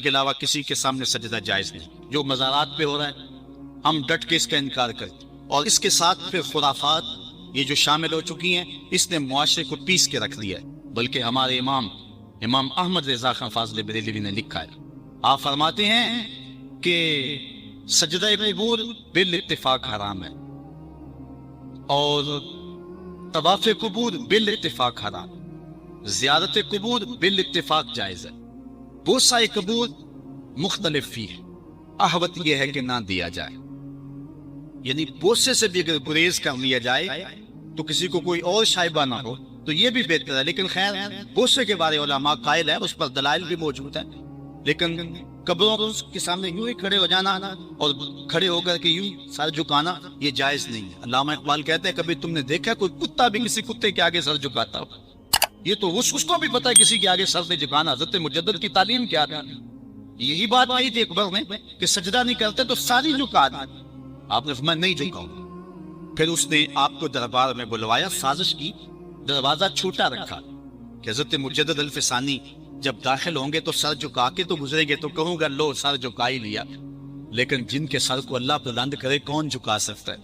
کے علاوہ کسی کے سامنے سجدہ جائز نہیں. جو مزارات پہ ہو رہا ہے ہم ڈٹ کے اس کا انکار کریں. اور اس کے ساتھ پھر خرافات یہ جو شامل ہو چکی ہیں اس نے معاشرے کو پیس کے رکھ دیا ہے. بلکہ ہمارے امام احمد رضا خان فاضل بریلوی نے لکھا ہے، آپ فرماتے ہیں کہ سجدہ قبور بالاتفاق حرام ہے اور طواف قبور بالاتفاق حرام، زیارت قبور بالاتفاق جائز ہے، بوسہ قبور مختلف فی ہے، احوط یہ ہے کہ نہ دیا جائے. یعنی بوسے سے بھی اگر گریز کر لیا جائے تو کسی کو کوئی اور شائبہ نہ ہو تو یہ بھی بہتر ہے. لیکن خیر بوسے کے بارے علماء قائل ہے، اس پر دلائل بھی موجود ہیں. لیکن قبروں کے سامنے یوں ہی کھڑے ہو جانا اور کھڑے ہو کر کے یوں سر جھکانا یہ جائز نہیں ہے. علامہ اقبال کہتے ہیں کبھی تم نے دیکھا کوئی کتا بھی کسی کتے کے آگے سر جھکاتا ہو؟ یہ تو اس کو بھی پتہ ہے کسی کے آگے سر نہیں جھکانا. حضرت مجدد کی تعلیم کیا تھا؟ یہی بات آئی تھی اکبر میں کہ سجدہ نہیں کرتے تو ساری جھکا دی. آپ نے فرمایا نہیں جھکاؤں. پھر اس نے آپ کو دربار میں بلوایا، سازش کی، دروازہ چھوٹا رکھا کہ حضرت مجدد الفسانی جب داخل ہوں گے تو سر جھکا کے تو گزریں گے تو کہوں گا لو سر جھکا ہی لیا. لیکن جن کے سر کو اللہ بلند کرے کون جھکا سکتا ہے؟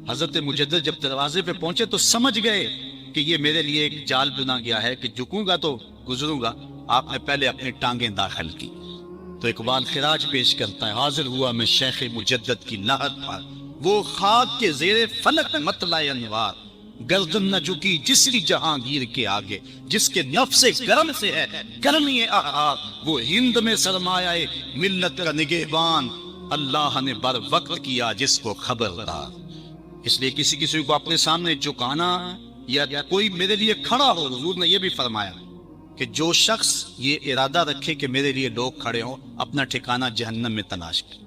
حضرت مجدد جب دروازے پہ پہنچے تو سمجھ گئے کہ یہ میرے لیے ایک جال بنا گیا ہے کہ جھکوں گا تو گزروں گا. آپ نے پہلے اپنی ٹانگیں داخل کی. تو اقبال خراج پیش کرتا ہے، حاضر ہوا میں شیخ مجدد کی لحد پر، وہ خاک کے زیر فلک مطلع انوار، گردن نہ جھکی جسری جہانگیر کے آگے، جس کے نفس گرم سے ہے گرمی احرار، وہ ہند میں سرمایہ ملت کا نگہبان، اللہ نے بر وقت کیا جس کو خبردار. اس لیے کسی کو اپنے سامنے جھکانا یا کوئی میرے لیے کھڑا ہو، حضور نے یہ بھی فرمایا کہ جو شخص یہ ارادہ رکھے کہ میرے لیے لوگ کھڑے ہوں اپنا ٹھکانہ جہنم میں تلاش کرے.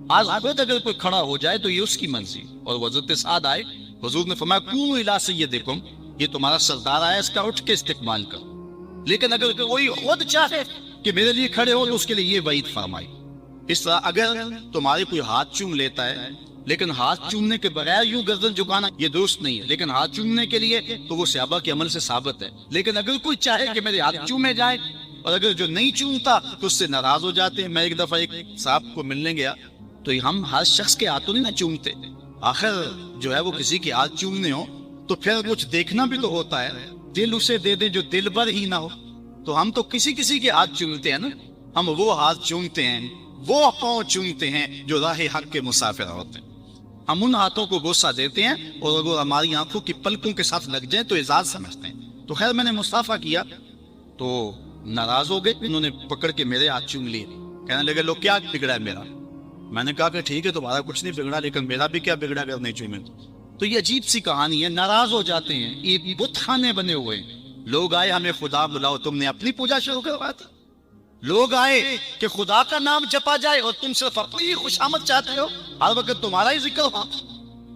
آج اگر کوئی کھڑا ہو جائے تو یہ اس کی مرضی. اور حضرت سعد آئے، حضور نے فرمایا قوموا الی سیدکم، یہ تمہارا سردار آیا، اس کا اٹھ کے استقبال کرو. لیکن اگر کوئی خود چاہے کہ میرے لیے کھڑے ہو تو اس کے لیے یہ وعید فرمائی. اس طرح اگر تمہارے کوئی ہاتھ چوم لیتا ہے لیکن ہاتھ چومنے کے بغیر یوں گردن جھکانا یہ درست نہیں ہے، لیکن ہاتھ چومنے کے لیے تو وہ صحابہ کے عمل سے ثابت ہے. لیکن اگر کوئی چاہے کہ میرے ہاتھ چومے جائے اور اگر جو نہیں چومتا تو اس سے ناراض ہو جاتے ہیں. میں ایک دفعہ ایک صاحب کو ملنے گیا تو ہم ہر شخص کے ہاتھوں نہیں نہ چومتے، آخر جو ہے وہ کسی کے ہاتھ چومنے ہو تو پھر کچھ دیکھنا بھی تو ہوتا ہے. دل اسے دے دے جو دل بھر ہی نہ ہو. تو ہم تو کسی کے ہاتھ چومتے ہیں نا، ہم وہ ہاتھ چومتے ہیں، وہ پاؤں چومتے ہیں جو راہ حق کے مسافر ہوتے ہیں. ہم ان ہاتھوں کو بوسہ دیتے ہیں اور اگر ہماری آنکھوں کی پلکوں کے ساتھ لگ جائیں تو اعزاز سمجھتے ہیں. تو خیر میں نے مصافحہ کیا تو ناراض ہو گئے، انہوں نے پکڑ کے میرے ہاتھ چوم لیے، کہنے لگے لو کیا بگڑا ہے میرا؟ میں نے کہا کہ ٹھیک ہے تمہارا کچھ نہیں بگڑا لیکن میرا بھی کیا بگڑا اگر نہیں چومے. تو یہ عجیب سی کہانی ہے، ناراض ہو جاتے ہیں. یہ بت خانے بنے ہوئے ہیں. لوگ آئے ہمیں خدا بلاؤ، تم نے اپنی پوجا شروع کروا دی. لوگ آئے کہ خدا کا نام جپا جائے اور تم صرف اپنی ہی خوشامد چاہتے ہو، ہر وقت تمہارا ہی ذکر ہو.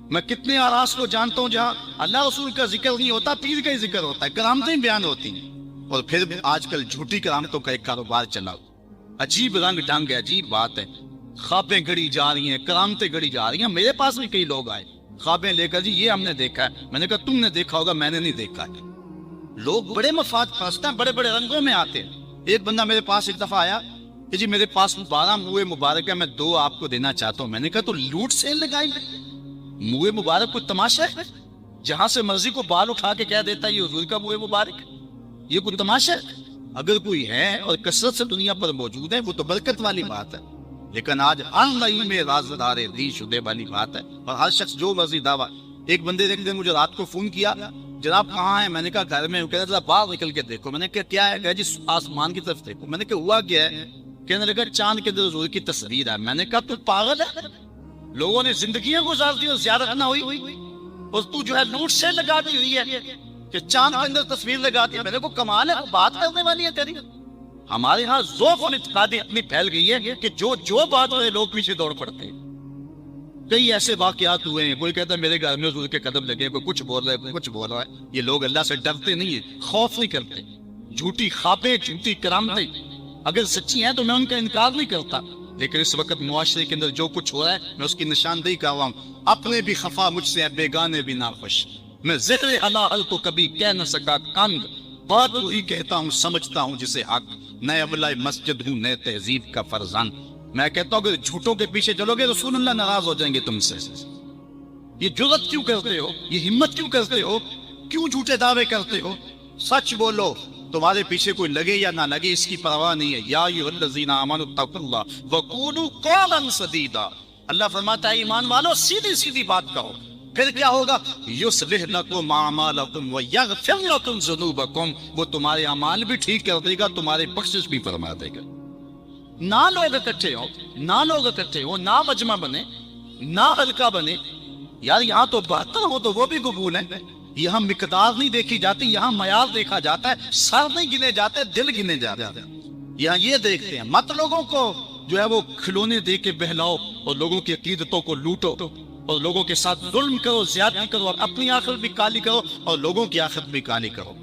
میں کتنے آراس کو جانتا ہوں جہاں اللہ رسول کا ذکر نہیں ہوتا، پیر کا ہی ذکر ہوتا ہے، کرامتیں بیان ہوتی ہیں. اور پھر آج کل جھوٹی کرامتوں کا ایک کاروبار چلا ہو. عجیب رنگ ڈھنگ ہے، عجیب بات ہے. خوابیں گڑی جا رہی ہیں، کرامتیں گڑی جا رہی ہیں. میرے پاس بھی کئی لوگ آئے خوابیں لے کر، جی یہ ہم نے دیکھا ہے. میں نے کہا تم نے دیکھا ہوگا، میں نے نہیں دیکھا ہے. لوگ بڑے مفاد پرست ہیں، بڑے بڑے رنگوں میں آتے ہیں. ایک بندہ میرے پاس ایک دفعہ آیا کہ جی میرے پاس 12 موئے مبارک ہے، میں 2 آپ کو دینا چاہتا ہوں. میں نے کہا تو لوٹ سیل لگائی. موئے مبارک کوئی تماشا ہے؟ جہاں سے مرضی کو بال اٹھا کے کہہ دیتا ہے یہ حضور کا موئے مبارک ہے. یہ کوئی تماشا ہے؟ اگر کوئی ہے اور کثرت سے دنیا پر موجود ہے وہ تو برکت والی بات ہے. لیکن آج ان نہیں میں رازدار دی شدے والی بات ہے اور ہر شخص جو مرضی دعویٰ. ایک بندے نے مجھے رات کو فون کیا، جناب کہاں ہیں؟ میں نے کہا گھر میں. کہہ رہا باہر نکل کے دیکھو. میں نے کہا کیا ہے؟ جی آسمان کی طرف دیکھو. میں نے کہا ہوا کیا ہے؟ کہنے لگا چاند کے اندر حضور کی تصویر ہے. میں نے کہا تو پاگل ہے؟ لوگوں نے زندگیاں گزار دی اور زیادہ نہ ہوئی اور تو جو ہے لوٹ سے لگا دی ہوئی ہے کہ چاند کے اندر تصویر لگا دی. میرے کو کمال ہے، بات کرنے والی ہے تیری. ہمارے ہاں ذوق اور اعتقادی اتنی پھیل گئی ہے کہ جو بات ہو لوگ پیچھے دوڑ پڑتے ہیں. کئی ایسے واقعات ہوئے ہیں، کوئی کہتا ہے میرے گھر میں حضور کے قدم لگے، کوئی کچھ بول رہا ہے، کوئی کچھ بول رہا ہے. یہ لوگ اللہ سے ڈرتے نہیں ہیں، خوف نہیں کرتے. جھوٹی خوابیں، جھوٹی کرامتیں اگر سچی ہیں تو میں ان کا انکار نہیں کرتا. لیکن اس وقت معاشرے کے اندر جو کچھ ہو رہا ہے میں اس کی نشاندہی کر رہا ہوں. اپنے بھی خفا مجھ سے بیگانے بھی ناخوش. میں ذکر حلال کو کبھی کہہ نہ سکا کند، بات وہی کہتا ہوں سمجھتا ہوں جسے حق. نئے ابلۂ مسجد ہوں، نئے تہذیب کا فرزان. میں کہتا ہوں کہ جھوٹوں کے پیچھے چلو گے رسول اللہ ناراض ہو جائیں گے تم سے. یہ جرأت کیوں کرتے ہو؟ یہ ہمت کیوں کرتے ہو؟ کیوں جھوٹے دعوے کرتے ہو؟ سچ بولو. تمہارے پیچھے کوئی لگے یا نہ لگے اس کی پرواہ نہیں ہے. یا ایھا الذین آمنوا اتقوا اللہ وقولوا قولا سدیدا. اللہ فرماتا ہے ایمان والو سیدھی سیدھی بات کہو. پھر کیا ہوگا؟ یصلح لکم اعمالکم ویغفر لکم ذنوبکم. وہ تمہارے اعمال بھی ٹھیک کر دے گا، تمہارے بخشش بھی فرما دے گا. نہ لوگ اکٹھے ہو، نہ مجمع بنے، نہ حلقہ بنے. یار یہاں تو 72 ہو تو وہ بھی قبول ہے. یہاں مقدار نہیں دیکھی جاتی، یہاں معیار دیکھا جاتا ہے. سر نہیں گنے جاتے، دل گنے جاتے ہیں. یہاں یہ دیکھتے ہیں. مت لوگوں کو جو ہے وہ کھلونے دے کے بہلاؤ اور لوگوں کی عقیدتوں کو لوٹو اور لوگوں کے ساتھ ظلم کرو، زیادتی کرو اور اپنی آخرت بھی کالی کرو اور لوگوں کی آخرت بھی کالی کرو.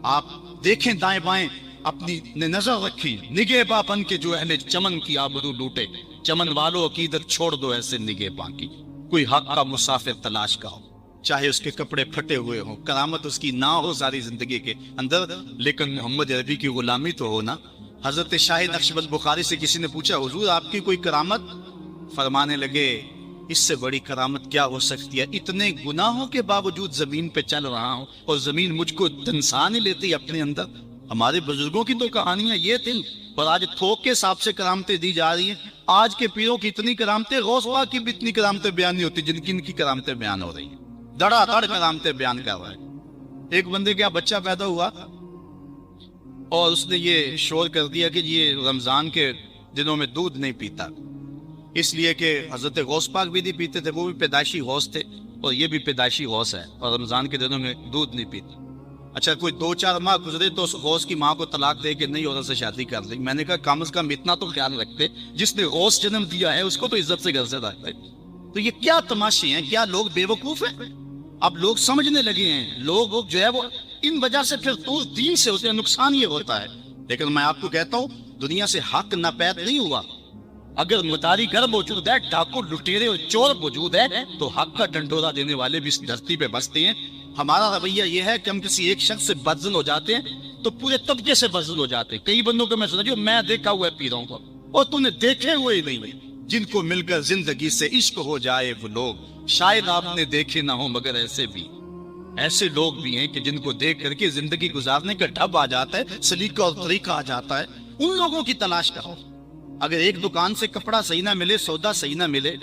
آپ دیکھیں دائیں بائیں، اپنی نظر رکھی نگہباں بن کے جو اہل چمن کی آبرو لوٹے. چمن والو عقیدت چھوڑ دو ایسے نگہباں کی. کوئی حق کا مسافر تلاش کا ہو، چاہے اس کے کپڑے پھٹے ہوئے ہوں، کرامت اس کی نہ ہو ساری زندگی کے اندر، لیکن محمد عربی کی غلامی تو ہو نا. حضرت شاہ نقشبند بخاری سے کسی نے پوچھا حضور آپ کی کوئی کرامت؟ فرمانے لگے اس سے بڑی کرامت کیا ہو سکتی ہے؟ اتنے گناہوں کے باوجود زمین پہ چل رہا ہوں اور زمین مجھ کو دنسا نہیں لیتی اپنے اندر. ہمارے بزرگوں کی تو کہانیاں یہ تھیں اور آج تھوک کے حساب سے کرامتیں دی جا رہی ہیں. آج کے پیروں کی اتنی کرامتیں، غوث پاک کی بھی اتنی کرامتیں بیان نہیں ہوتی جن کی ان کی کرامتیں بیان ہو رہی ہیں. دڑا دڑ کرامتیں بیان کر رہا ہے. ایک بندے کا بچہ پیدا ہوا اور اس نے یہ شور کر دیا کہ یہ رمضان کے دنوں میں دودھ نہیں پیتا، اس لیے کہ حضرت غوث پاک بھی نہیں پیتے تھے، وہ بھی پیدائشی غوث تھے اور یہ بھی پیدائشی غوث ہے اور رمضان کے دنوں میں دودھ نہیں پیتا. اچھا کوئی 2-4 ماہ گزرے تو اس غوث کی ماں کو طلاق دے کے نئی عورت سے شادی کر لی. میں نے کہا کم از کم اتنا تو خیال رکھتے، جس نے غوث جنم دیا ہے اس کو تو عزت سے گھر سے رکھتے. تو یہ کیا تماشے ہیں؟ کیا لوگ بے وقوف ہیں؟ اب لوگ سمجھنے لگے ہیں. لوگ جو ہے وہ ان وجہ سے پھر دور دین سے ہوتے ہیں. نقصان یہ ہوتا ہے. لیکن میں آپ کو کہتا ہوں دنیا سے حق ناپید نہیں ہوا. اگر مداری گر موجود ہے، ڈاکو لٹیرے اور چور موجود ہے تو حق کا ڈنڈورا دینے والے بھی اس دھرتی پہ بستے ہیں. ہمارا رویہ یہ ہے کہ ہم کسی ایک شخص سے بدزن ہو جاتے ہیں تو پورے طبقے سے بدزن ہو جاتے ہیں. کئی بندوں کو میں سنا میں دیکھا ہوا ہے پیروں کو اور تو نے دیکھے ہوئے ہی نہیں، جن کو مل کر زندگی سے عشق ہو جائے وہ لوگ شاید آپ نے دیکھے نہ ہو، مگر ایسے لوگ بھی ہیں کہ جن کو دیکھ کر کے زندگی گزارنے کا ڈھب آ جاتا ہے، سلیقہ اور طریقہ آ جاتا ہے. ان لوگوں کی تلاش کرو. اگر ایک دکان سے کپڑا صحیح نہ ملے، سودا صحیح نہ ملے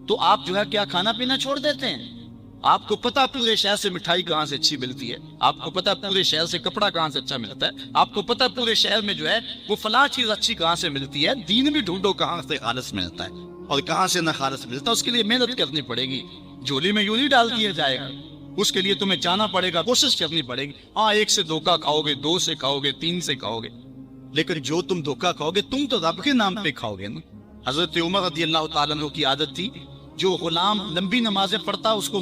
تو آپ جو ہے کیا کھانا پینا چھوڑ دیتے ہیں؟ آپ کو پتا پورے شہر سے مٹھائی کہاں سے اچھی ملتی ہے، آپ کو پتا پورے شہر سے کپڑا کہاں سے اچھا ملتا ہے، آپ کو پتا پورے شہر میں جو ہے وہ فلاں چیز اچھی کہاں سے ملتی ہے. دین بھی ڈھونڈو کہاں سے خالص ملتا ہے اور کہاں سے نہ خالص ملتا ہے. اس کے لیے محنت کرنی پڑے گی. جھولی میں یوں نہیں ڈال دیا جائے گا، اس کے لیے تمہیں جانا پڑے گا، کوشش کرنی پڑے گی. ہاں 1 سے دھوکہ کھاؤ گے، 2 سے کھاؤ گے، 3 سے کھاؤ گے، لیکن جو تم دھوکہ کھاؤ گے تم تو رب کے نام پہ کھاؤ گے نا. حضرت عمر رضی اللہ تعالیٰ عنہ کی عادت تھی جو غلام لمبی نمازیں پڑھتا اس کو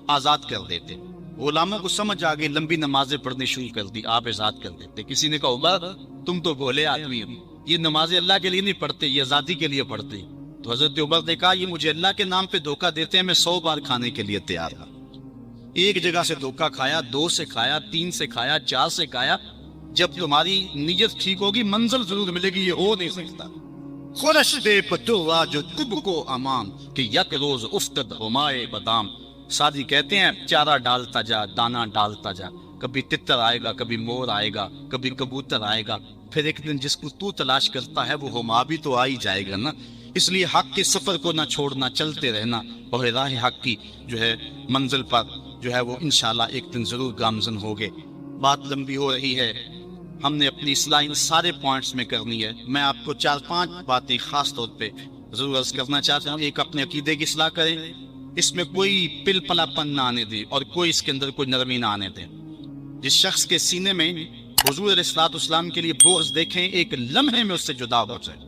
آزاد کر دیتے. غلاموں کو سمجھ آ گئی، لمبی نمازیں پڑھنی شروع کر دی، آپ آزاد کر دیتے. کسی نے کہا عمر تم تو بھولے آدمی ہو، یہ نمازیں اللہ کے لیے نہیں پڑھتے، یہ آزادی کے لیے پڑھتے. تو حضرت عمر نے کہا یہ مجھے اللہ کے نام پہ دھوکہ دیتے ہیں، میں 100 بار کھانے کے لیے تیار ہوں. ایک جگہ سے دھوکہ کھایا، 2 سے کھایا، 3 سے کھایا، 4 سے کھایا. جب تمہاری نیت ٹھیک ہوگی منزل ضرور ملے گی. یہ ہو نہیں سکتا. خورش دے پتوا جو تب کو امام کہ یک روز افتد ہمائے بادام. سادی کہتے ہیں چارہ ڈالتا جا، دانا ڈالتا جا، کبھی تتر آئے گا، کبھی مور آئے گا، کبھی کبوتر آئے گا، پھر ایک دن جس کو تو تلاش کرتا ہے وہ ہما بھی تو آ ہی جائے گا نا. اس لیے حق کے سفر کو نہ چھوڑنا، چلتے رہنا اور راہ حق کی جو ہے منزل پر جو ہے وہ انشاءاللہ ایک دن ضرور گامزن ہوگے. بات لمبی ہو رہی ہے، ہم نے اپنی اصلاح ان سارے پوائنٹس میں کرنی ہے. میں آپ کو 4-5 باتیں خاص طور پہ ضرور عرض کرنا چاہتا ہوں. ایک، اپنے عقیدے کی اصلاح کریں، اس میں کوئی پل پلا پن نہ آنے دیں اور کوئی اس کے اندر کوئی نرمی نہ آنے دیں. جس شخص کے سینے میں حضور علیہ الصلوۃ والسلام کے لیے بغض دیکھیں ایک لمحے میں اس سے جدا ہو جائے.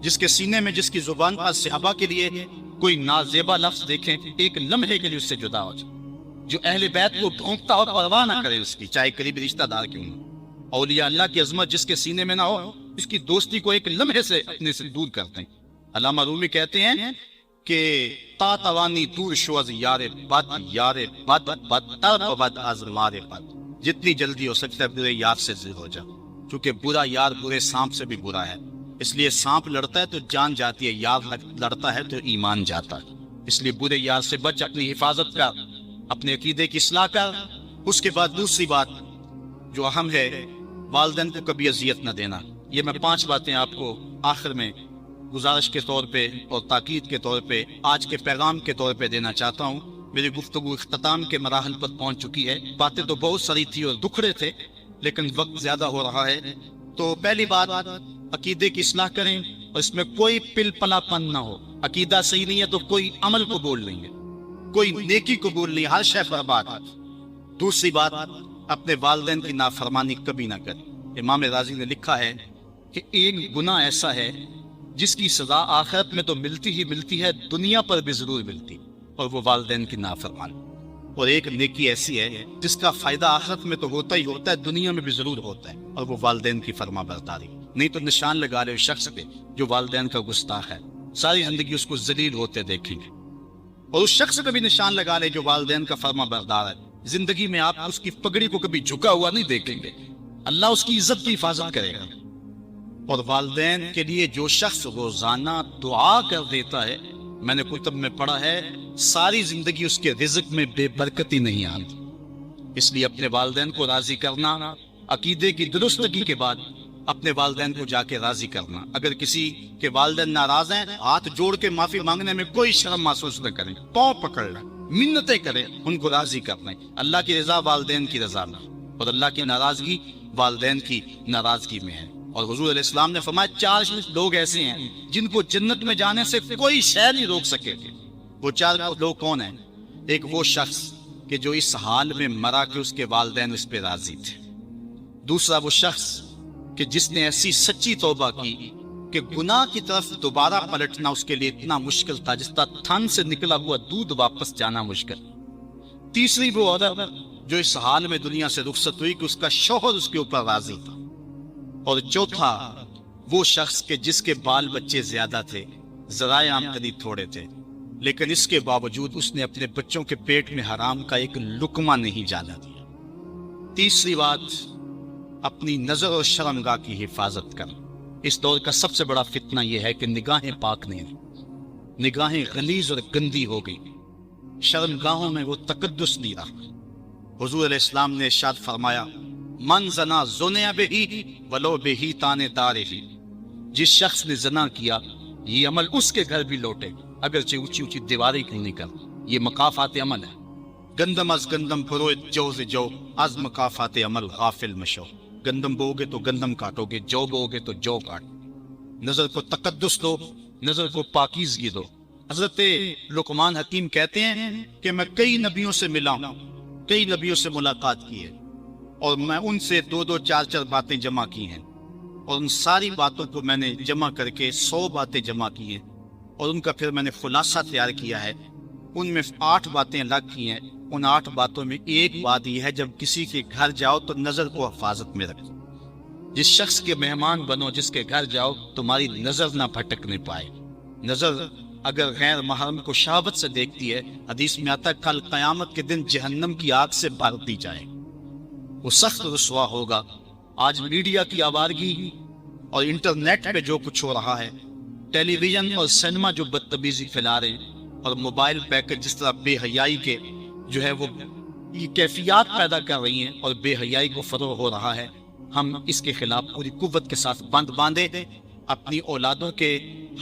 جس کے سینے میں، جس کی زبان پر صحابہ کے لیے کوئی نازیبا لفظ دیکھیں ایک لمحے کے لیے اس سے جدا ہو جائے. جو اہل بیت کو ڈھونکتا ہو پرواہ نہ کرے اس کی، چاہے قریبی رشتہ دار کیوں نہ. اولیاء اللہ کی عظمت جس کے سینے میں نہ ہو اس کی دوستی کو ایک لمحے سے اپنے سے دور کرتے ہیں. علامہ رومی کہتے ہیں کہ تا توانی دور شو از یار بد، یار بد بدتر بد از مار بد. جتنی جلدی ہو سکتا ہے اپنے یار سے دور ہو جا. چونکہ برا یار برے سانپ سے بھی برا ہے، اس لیے سانپ لڑتا ہے تو جان جاتی ہے، یار لڑتا ہے تو ایمان جاتا ہے۔ اس لیے برے یار سے بچ، اپنی حفاظت کر، اپنے عقیدے کی اصلاح کر۔ اس کے بعد دوسری بات جو اہم ہے، والدین کو کبھی اذیت نہ دینا۔ یہ میں 5 باتیں آپ کو آخر میں گزارش کے طور پہ اور تاکید کے طور پہ، آج کے پیغام کے طور پہ دینا چاہتا ہوں۔ میری گفتگو اختتام کے مراحل پر پہنچ چکی ہے، باتیں تو بہت ساری تھی اور دکھڑے تھے، لیکن وقت زیادہ ہو رہا ہے۔ تو پہلی بات، عقیدے کی اصلاح کریں اور اس میں کوئی پل پلا پن نہ ہو۔ عقیدہ صحیح نہیں ہے تو کوئی عمل قبول نہیں ہے، کوئی نیکی قبول نہیں، ہر شے برباد۔ دوسری بات، اپنے والدین کی نافرمانی کبھی نہ کریں۔ امام رازی نے لکھا ہے کہ ایک گناہ ایسا ہے جس کی سزا آخرت میں تو ملتی ہی ملتی ہے، دنیا پر بھی ضرور ملتی، اور وہ والدین کی نافرمانی۔ اور ایک نیکی ایسی ہے جس کا فائدہ آخرت میں تو ہوتا ہی ہوتا ہے، دنیا میں بھی ضرور ہوتا ہے، اور وہ والدین کی فرما برداری۔ نہیں تو نشان لگا رہے شخص پہ جو والدین کا گستاخ ہے، ساری زندگی اس کو ذلیل ہوتے دیکھیں گے۔ اور اس شخص پہ بھی نشان لگا رہے جو والدین کا فرما بردار ہے، زندگی میں آپ اس کی پگڑی کو کبھی جھکا ہوا نہیں دیکھیں گے، اللہ اس کی عزت کی حفاظت کرے گا۔ اور والدین کے لیے جو شخص روزانہ دعا کر دیتا ہے، میں نے کتب میں پڑھا ہے، ساری زندگی اس کے رزق میں بے برکتی نہیں آتی۔ اس لیے اپنے والدین کو راضی کرنا، عقیدے کی درستگی کے بعد اپنے والدین کو جا کے راضی کرنا۔ اگر کسی کے والدین ناراض ہیں، ہاتھ جوڑ کے معافی مانگنے میں کوئی شرم محسوس نہ کریں، پاؤں پکڑ لیں، منتیں کریں، ان کو راضی کرنا۔ اللہ کی رضا والدین کی رضا میں، اور اللہ کی ناراضگی والدین کی ناراضگی میں ہے۔ اور حضور علیہ السلام نے فرمایا 4 لوگ ایسے ہیں جن کو جنت میں جانے سے کوئی شے نہیں روک سکے گے۔ وہ 4 لوگ کون ہیں؟ ایک وہ شخص کہ جو اس حال میں مرا کہ اس کے والدین اس پہ راضی تھے۔ دوسرا وہ شخص کہ جس نے ایسی سچی توبہ کی کہ گناہ کی طرف دوبارہ پلٹنا اس کے لیے اتنا مشکل تھا جس طرح تھن سے نکلا ہوا دودھ واپس جانا مشکل۔ تیسری وہ عورت جو اس حال میں دنیا سے رخصت ہوئی کہ اس کا شوہر اس کے اوپر راضی تھا۔ اور چوتھا وہ شخص کہ جس کے بال بچے زیادہ تھے، ذرائع آمدنی تھوڑے تھے، لیکن اس کے باوجود اس نے اپنے بچوں کے پیٹ میں حرام کا ایک لقمہ نہیں جانا دیا۔ تیسری بات، اپنی نظر اور شرمگاہ کی حفاظت کر۔ اس دور کا سب سے بڑا فتنہ یہ ہے کہ نگاہیں پاک نہیں ہیں، نگاہیں غلیظ اور گندی ہو گئی، شرمگاہوں میں وہ تقدس نہیں رہا۔ حضور علیہ السلام نے ارشاد فرمایا، من زنا زنیا بہی ولو بہی تانے دارہی، جس شخص نے زنا کیا یہ عمل اس کے گھر بھی لوٹے اگرچہ اونچی اونچی دیواریں کیوں نہیں کر۔ یہ مقافات عمل ہے۔ گندم از گندم فروید جوز جو، از مقافات عمل غافل مشو۔ گندم بو گے تو گندم کاٹو گے، جو بو گے تو جو کاٹو۔ نظر کو تقدس دو، نظر کو پاکیزگی دو۔ حضرت لقمان حکیم کہتے ہیں کہ میں کئی نبیوں سے ملا ہوں، کئی نبیوں سے ملاقات کی ہے، اور میں ان سے 2-2 4-4 باتیں جمع کی ہیں، اور ان ساری باتوں کو میں نے جمع کر کے 100 باتیں جمع کی ہیں، اور ان کا پھر میں نے خلاصہ تیار کیا ہے۔ ان میں 8 باتیں الگ کی ہیں۔ ان 8 باتوں میں ایک بات یہ ہے، جب کسی کے گھر جاؤ تو نظر کو حفاظت میں رکھو۔ جس شخص کے مہمان بنو، جس کے گھر جاؤ، تمہاری نظر نہ بھٹکنے پائے۔ نظر اگر غیر محرم کو شہوت سے دیکھتی ہے، حدیث میں آتا ہے کل قیامت کے دن جہنم کی آگ سے بھر دی جائے، وہ سخت رسوا ہوگا۔ آج میڈیا کی آوارگی اور انٹرنیٹ پہ جو کچھ ہو رہا ہے، ٹیلی ویژن اور سینما جو بدتمیزی پھیلا رہے ہیں، اور موبائل پیکج جس طرح بے حیائی کے جو ہے وہ یہ کیفیات پیدا کر رہی ہیں اور بے حیائی کو فروغ ہو رہا ہے، ہم اس کے خلاف پوری قوت کے ساتھ بند باندھے۔ اپنی اولادوں کے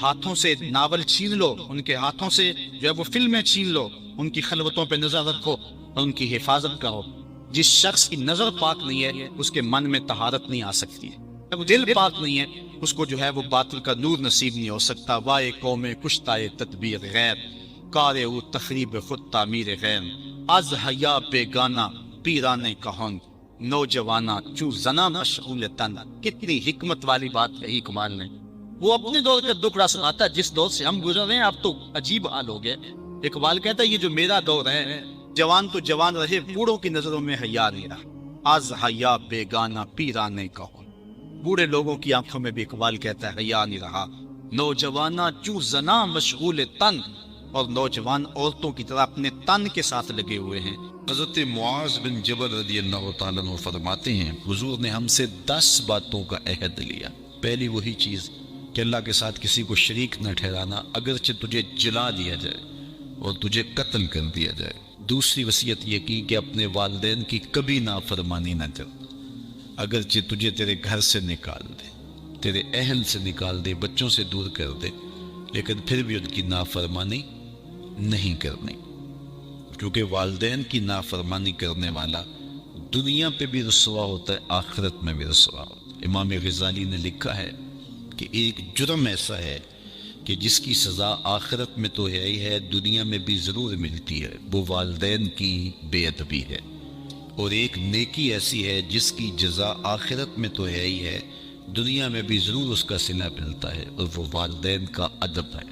ہاتھوں سے ناول چھین لو، ان کے ہاتھوں سے جو ہے وہ فلمیں چھین لو، ان کی خلوتوں پہ نظر رکھو اور ان کی حفاظت کرو۔ جس شخص کی نظر پاک نہیں ہے اس کے من میں طہارت نہیں آ سکتی ہے، وہ دل پاک نہیں ہے اس کو جو ہے وہ باطل کا نور نصیب نہیں ہو سکتا۔ وائے قوم کشتائے تدبیر غیر، کارے او تخریب خود تعمیر غیر، از حیا بیگانہ پیرانے کہن، نوجوانہ چو زنا مشغول تن۔ کتنی حکمت والی بات ہے اقبال نے۔ وہ اپنے دور کا دکھڑا سناتا ہے، جس دور سے ہم گزر رہے ہیں اب تو عجیب حال ہو گئے۔ اقبال کہتا ہے یہ جو میرا دور ہے، جوان تو جوان رہے، بوڑھوں کی نظروں میں حیا نہیں رہا۔ از حیا بیگانہ پیرانے کہن، بوڑھے لوگوں کی آنکھوں میں بھی اقبال کہتا ہے حیا نہیں رہا۔ نوجوانہ چو زنا مشغول تن، اور نوجوان عورتوں کی طرح اپنے تن کے ساتھ لگے ہوئے ہیں۔ حضرت معاذ بن جبل رضی اللہ تعالیٰ عنہ فرماتے ہیں حضور نے ہم سے 10 باتوں کا عہد لیا۔ پہلی وہی چیز کہ اللہ کے ساتھ کسی کو شریک نہ ٹھہرانا، اگرچہ تجھے جلا دیا جائے اور تجھے قتل کر دیا جائے۔ دوسری وصیت یہ کی کہ اپنے والدین کی کبھی نافرمانی نہ کر، اگرچہ تجھے تیرے گھر سے نکال دے، تیرے اہل سے نکال دے، بچوں سے دور کر دے، لیکن پھر بھی ان کی نافرمانی نہیں کرنی، کیونکہ والدین کی نافرمانی کرنے والا دنیا پہ بھی رسوا ہوتا ہے، آخرت میں بھی رسوا ہوتا ہے۔ امام غزالی نے لکھا ہے کہ ایک جرم ایسا ہے کہ جس کی سزا آخرت میں تو ہے ہی ہے، دنیا میں بھی ضرور ملتی ہے، وہ والدین کی بے ادبی ہے، اور ایک نیکی ایسی ہے جس کی جزا آخرت میں تو ہے ہی ہے، دنیا میں بھی ضرور اس کا صلہ ملتا ہے، اور وہ والدین کا ادب ہے۔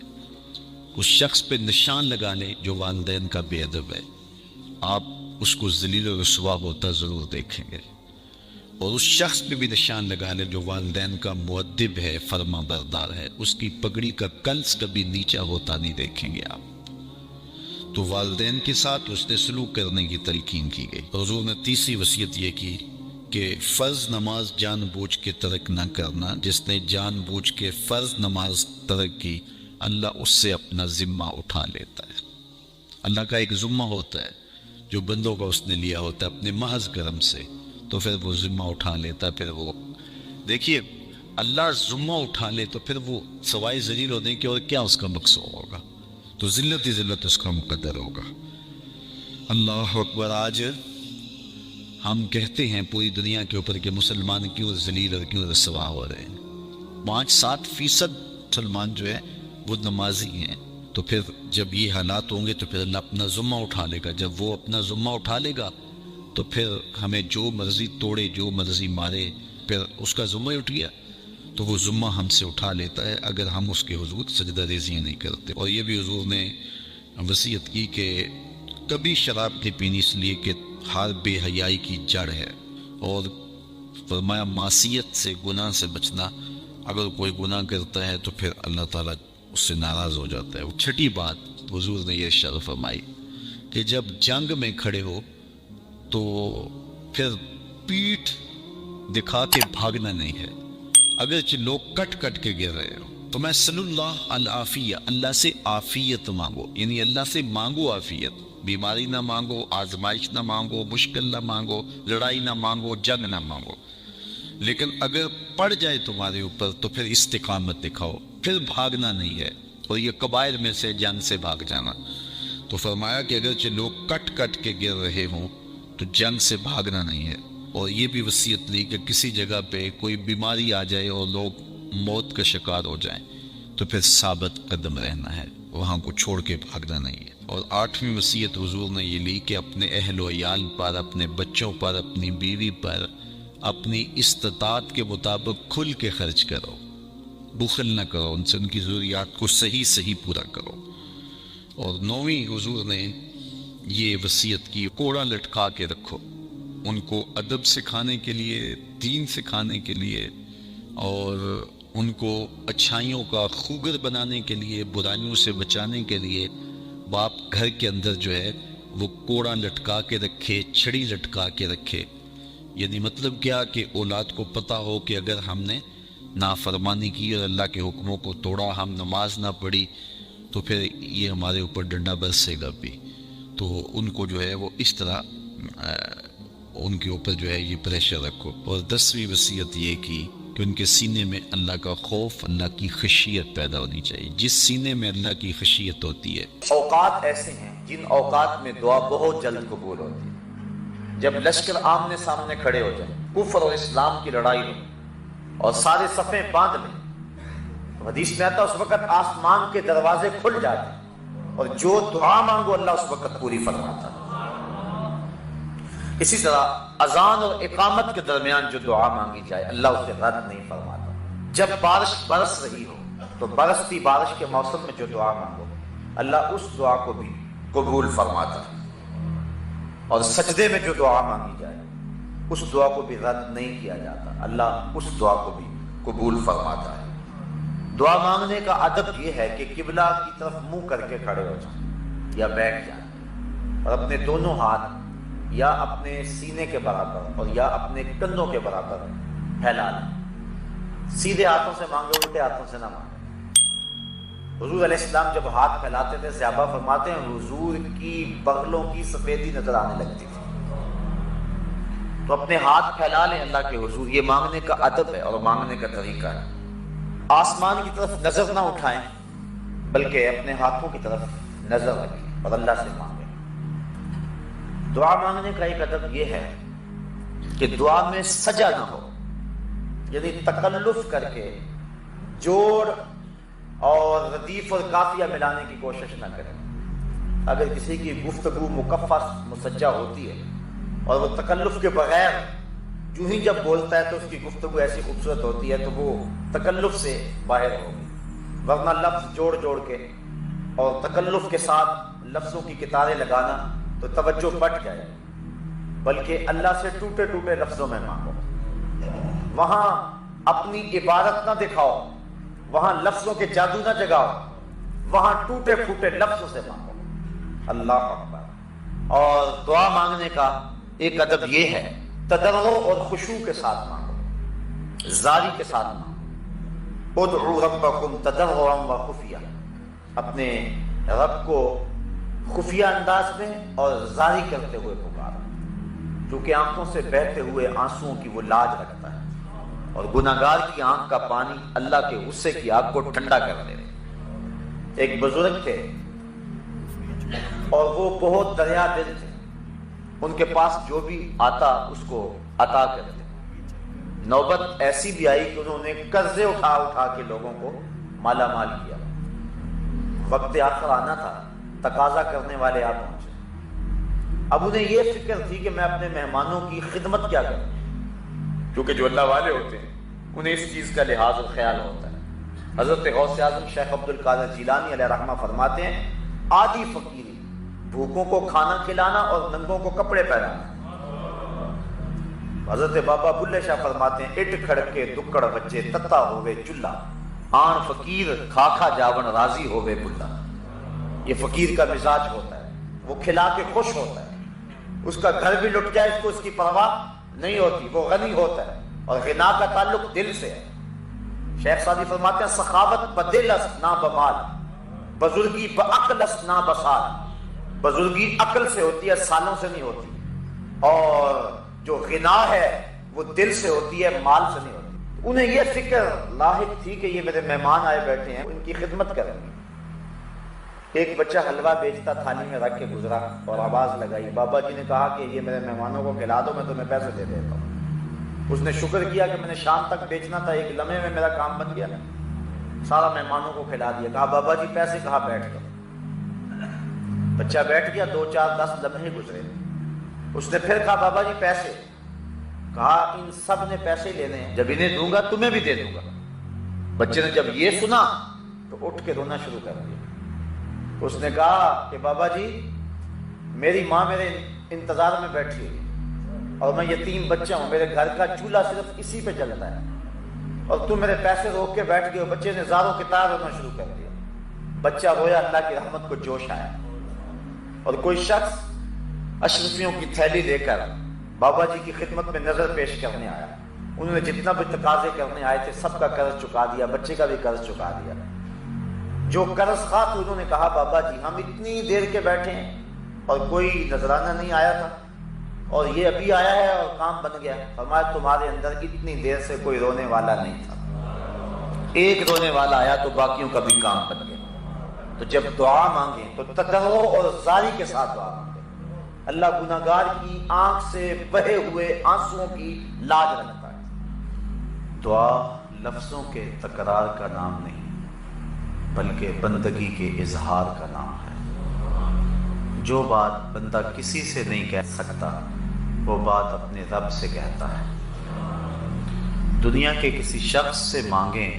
اس شخص پہ نشان لگا لیں جو والدین کا بے ادب ہے، آپ اس کو ذلیل و رسوا ہوتا ضرور دیکھیں گے، اور اس شخص پہ بھی نشان لگا لیں جو والدین کا مؤدب ہے، فرما بردار ہے، اس کی پگڑی کا کنس کبھی نیچا ہوتا نہیں دیکھیں گے آپ۔ تو والدین کے ساتھ اس نے سلوک کرنے کی تلقین کی گئی۔ حضور نے تیسری وصیت یہ کی کہ فرض نماز جان بوجھ کے ترک نہ کرنا، جس نے جان بوجھ کے فرض نماز ترک کی اللہ اس سے اپنا ذمہ اٹھا لیتا ہے۔ اللہ کا ایک ذمہ ہوتا ہے جو بندوں کا اس نے لیا ہوتا ہے اپنے محض کرم سے، تو پھر وہ ذمہ اٹھا لیتا ہے۔ پھر وہ دیکھیے اللہ ذمہ اٹھا لے تو پھر وہ سوائے ذلیل ہونے کے اور کیا اس کا مقصود ہوگا، تو ذلت ہی ذلت اس کا مقدر ہوگا۔ اللہ اکبر۔ آج ہم کہتے ہیں پوری دنیا کے اوپر کہ مسلمان کیوں ذلیل اور کیوں رسوا ہو رہے ہیں، 5-7% مسلمان جو ہے وہ نمازی ہیں، تو پھر جب یہ حالات ہوں گے تو پھر اللہ اپنا ذمہ اٹھا لے گا۔ جب وہ اپنا ذمہ اٹھا لے گا تو پھر ہمیں جو مرضی توڑے، جو مرضی مارے، پھر اس کا ذمہ اٹھ گیا تو وہ ذمہ ہم سے اٹھا لیتا ہے اگر ہم اس کے حضور سجدہ ریزیاں نہیں کرتے۔ اور یہ بھی حضور نے وصیت کی کہ کبھی شراب نہیں پینی، اس لیے کہ ہر بے حیائی کی جڑ ہے، اور فرمایا معصیت سے، گناہ سے بچنا، اگر کوئی گناہ کرتا ہے تو پھر اللہ تعالیٰ اس سے ناراض ہو جاتا ہے۔ وہ چھٹی بات حضور نے یہ ارشاد فرمائی کہ جب جنگ میں کھڑے ہو تو پھر پیٹھ دکھا کے بھاگنا نہیں ہے، اگرچہ لوگ کٹ کٹ کے گر رہے ہو تو میں صلی اللہ العافیہ، اللہ سے عافیت مانگو، یعنی اللہ سے مانگو عافیت، بیماری نہ مانگو، آزمائش نہ مانگو، مشکل نہ مانگو، لڑائی نہ مانگو، جنگ نہ مانگو، لیکن اگر پڑ جائے تمہارے اوپر تو پھر استقامت دکھاؤ، پھر بھاگنا نہیں ہے، اور یہ کبائر میں سے جنگ سے بھاگ جانا۔ تو فرمایا کہ اگرچہ لوگ کٹ کٹ کے گر رہے ہوں تو جنگ سے بھاگنا نہیں ہے، اور یہ بھی وصیت لی کہ کسی جگہ پہ کوئی بیماری آ جائے اور لوگ موت کا شکار ہو جائیں تو پھر ثابت قدم رہنا ہے، وہاں کو چھوڑ کے بھاگنا نہیں ہے۔ اور 8ویں وصیت حضور نے یہ لی کہ اپنے اہل و عیال پر، اپنے بچوں پر، اپنی بیوی پر اپنی استطاعت کے مطابق کھل کے خرچ کرو، بخل نہ کرو، ان سے ان کی ضروریات کو صحیح پورا کرو۔ اور 9ویں حضور نے یہ وصیت کی کوڑا لٹکا کے رکھو، ان کو ادب سکھانے کے لیے، دین سکھانے کے لیے، اور ان کو اچھائیوں کا خوگر بنانے کے لیے، برائیوں سے بچانے کے لیے باپ گھر کے اندر جو ہے وہ کوڑا لٹکا کے رکھے، چھڑی لٹکا کے رکھے۔ یعنی مطلب کیا کہ اولاد کو پتہ ہو کہ اگر ہم نے نافرمانی کی اور اللہ کے حکموں کو توڑا، ہم نماز نہ پڑھی تو پھر یہ ہمارے اوپر ڈنڈا برسے گا بھی، تو ان کو جو ہے وہ اس طرح ان کے اوپر جو ہے یہ پریشر رکھو۔ اور 10ویں وصیت یہ کی کہ ان کے سینے میں اللہ کا خوف، اللہ کی خشیت پیدا ہونی چاہیے۔ جس سینے میں اللہ کی خشیت ہوتی ہے، اوقات ایسے ہیں جن اوقات میں دعا بہت جلد قبول ہوتی ہے۔ جب لشکر آمنے سامنے کھڑے ہو جائیں، کفر اور اسلام کی لڑائی ہو اور سارے صفیں باندھ لیں، تو حدیث میں آتا اس وقت آسمان کے دروازے کھل جاتے ہیں اور جو دعا مانگو اللہ اس وقت پوری فرماتا ہے۔ اسی طرح اذان اور اقامت کے درمیان جو دعا مانگی جائے اللہ اسے رد نہیں فرماتا۔ جب بارش برس رہی ہو تو برستی بارش کے موسم میں جو دعا مانگو اللہ اس دعا کو بھی قبول فرماتا ہے، اور سجدے میں جو دعا مانگی جائے اس دعا کو بھی رد نہیں کیا جاتا، اللہ اس دعا کو بھی قبول فرماتا ہے۔ دعا مانگنے کا ادب یہ ہے کہ قبلہ کی طرف منہ کر کے کھڑے ہو جائیں یا بیٹھ جائیں اور اپنے دونوں ہاتھ یا اپنے سینے کے برابر اور یا اپنے کندھوں کے برابر پھیلا لیں. سیدھے ہاتھوں سے مانگے، الٹے ہاتھوں سے نہ مانگے. حضور علیہ السلام جب ہاتھ پھیلاتے تھے صحابہ فرماتے ہیں حضور کی بغلوں کی سفیدی نظر آنے لگتی تھی. تو اپنے ہاتھ پھیلا لیں اللہ کے حضور. یہ مانگنے کا ادب ہے اور مانگنے کا طریقہ ہے. آسمان کی طرف نظر نہ اٹھائیں بلکہ اپنے ہاتھوں کی طرف نظر رکھیں اور اللہ سے مانگیں. دعا مانگنے کا ایک ادب یہ ہے کہ دعا میں سجا نہ ہو، یعنی تکلف کر کے جوڑ اور ردیف اور قافیہ ملانے کی کوشش نہ کریں. اگر کسی کی گفتگو مکفّہ مسجع ہوتی ہے اور وہ تکلف کے بغیر جو ہی جب بولتا ہے تو اس کی گفتگو ایسی خوبصورت ہوتی ہے تو وہ تکلف سے باہر ہوگی. ورنہ لفظ جوڑ جوڑ کے اور تکلف کے ساتھ لفظوں کی کتاریں لگانا تو توجہ بٹ جائے. بلکہ اللہ سے ٹوٹے ٹوٹے لفظوں میں مانگو. وہاں اپنی عبادت نہ دکھاؤ، وہاں لفظوں کے جادو نہ جگاؤ، وہاں ٹوٹے پھوٹے لفظوں سے مانگو. اللہ اکبر. اور دعا مانگنے کا ایک ادب یہ ہے تضرع اور خشوع کے ساتھ مانگو، زاری کے ساتھ مانگو. ادعوا ربکم تضرعا وخفیہ، اپنے رب کو خفیہ انداز میں اور زاری کرتے ہوئے پکارو، کیونکہ آنکھوں سے بہتے ہوئے آنسوؤں کی وہ لاج رکھتا ہے اور گناہگار کی آنکھ کا پانی اللہ کے غصے کی آگ کو ٹھنڈا کر دے. ایک بزرگ تھے اور وہ بہت دریا دل تھے. ان کے پاس جو بھی آتا اس کو عطا کرتے. نوبت ایسی بھی آئی کہ انہوں نے قرضے اٹھا اٹھا کے لوگوں کو مالا مال کیا. وقت آخر آنا تھا، تقاضا کرنے والے آ پہنچے. اب انہیں یہ فکر تھی کہ میں اپنے مہمانوں کی خدمت کیا کروں، کیونکہ جو اللہ والے ہوتے ہیں انہیں اس چیز کا لحاظ اور خیال ہوتا ہے. حضرت غوث اعظم شیخ عبد القادر جیلانی علیہ رحمہ فرماتے ہیں آدھی فقیری، بھوکوں کو کھانا کھلانا اور ننگوں کو کپڑے پہنانا. حضرت بابا بلے شاہ فرماتے ہیں اٹ کھڑکے دکڑ بچے تتا ہوئے چلہ، آن فقیر کھا کھا جاون راضی ہوئے بلا. یہ فقیر کا مزاج ہوتا ہے، وہ کھلا کے خوش ہوتا ہے. اس کا گھر بھی لٹ جائے اس کو اس کی پرواہ نہیں ہوتی، وہ غنی ہوتا ہے اور غنا کا تعلق دل سے ہے. شیخ سعدی فرماتے ہیں سخاوت بدل است نہ بمال، بزرگی بعقل است نہ بسال. بزرگی عقل سے ہوتی ہے، سالوں سے نہیں ہوتی. اور جو غنا ہے وہ دل سے ہوتی ہے، مال سے نہیں ہوتی. انہیں یہ فکر لاحق تھی کہ یہ میرے مہمان آئے بیٹھے ہیں، ان کی خدمت کریں گے. ایک بچہ حلوہ بیچتا تھالی میں رکھ کے گزرا اور آواز لگائی. بابا جی نے کہا کہ یہ میرے مہمانوں کو کھلا دو، میں تمہیں پیسے دے دیتا ہوں. اس نے شکر کیا کہ میں نے شام تک بیچنا تھا، ایک لمحے میں میرا کام بن گیا، سارا مہمانوں کو کھلا دیا. کہا بابا جی پیسے کہاں، بیٹھ گئے. بچہ بیٹھ گیا. 2 4 10 لمحے گزرے. اس نے پھر کہا بابا جی پیسے. کہا ان سب نے پیسے لینے ہیں، جب انہیں دوں گا تمہیں بھی دے دوں گا. بچے نے جب یہ سنا تو اٹھ کے رونا شروع کر دیا. اس نے کہا کہ بابا جی میری ماں میرے انتظار میں بیٹھی ہوئی اور میں یتیم بچہ ہوں، میرے گھر کا چولہا صرف اسی پہ جلتا ہے اور تم میرے پیسے روک کے بیٹھ گئے ہو. بچے نے زاروں کی طرح رونا شروع کر دیا. بچہ رویا، اللہ کی رحمت کو جوش آیا. اور کوئی شخص اشرفیوں کی تھیلی لے کر بابا جی کی خدمت میں نظر پیش کرنے آیا. انہوں نے جتنا بھی تقاضے کرنے آئے تھے سب کا قرض چکا دیا، بچے کا بھی قرض چکا دیا. جو قرض خواہ تھے انہوں نے کہا بابا جی ہم اتنی دیر کے بیٹھے ہیں اور کوئی نذرانہ نہیں آیا تھا اور یہ ابھی آیا ہے اور کام بن گیا. فرمایا تمہارے اندر اتنی دیر سے کوئی رونے والا نہیں تھا، ایک رونے والا آیا تو باقیوں کا بھی کام بن گیا. تو جب دعا مانگیں تو تضرع اور زاری کے ساتھ دعا مانگیں. اللہ گناہگار کی آنکھ سے بہے ہوئے آنسوؤں کی لاج رکھتا ہے. دعا لفظوں کے تکرار کا نام نہیں بلکہ بندگی کے اظہار کا نام ہے. جو بات بندہ کسی سے نہیں کہہ سکتا وہ بات اپنے رب سے کہتا ہے. دنیا کے کسی شخص سے مانگیں،